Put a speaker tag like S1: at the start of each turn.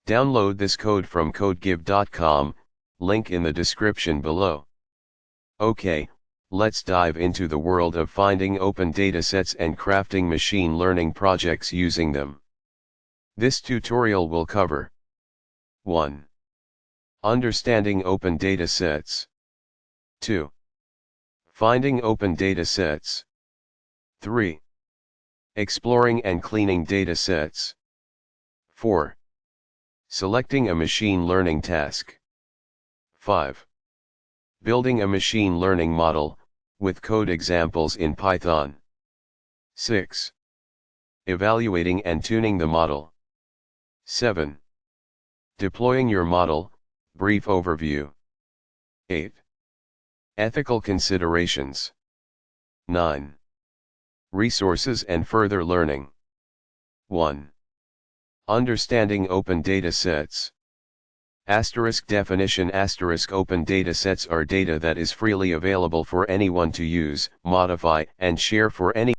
S1: Download this code from codegive.com, link in the description below. Okay, let's dive into the world of finding open datasets and crafting machine learning projects using them. This tutorial will cover 1. Understanding open datasets. 2. Finding open datasets. 3. Exploring and cleaning datasets. 4. Selecting a machine learning task. 5. Building a machine learning model, with code examples in Python. 6. Evaluating and tuning the model. 7. Deploying your model, brief overview. 8. Ethical considerations. 9. Resources and further learning. 1. Understanding open datasets. Definition Open datasets are data that is freely available for anyone to use, modify, and share for any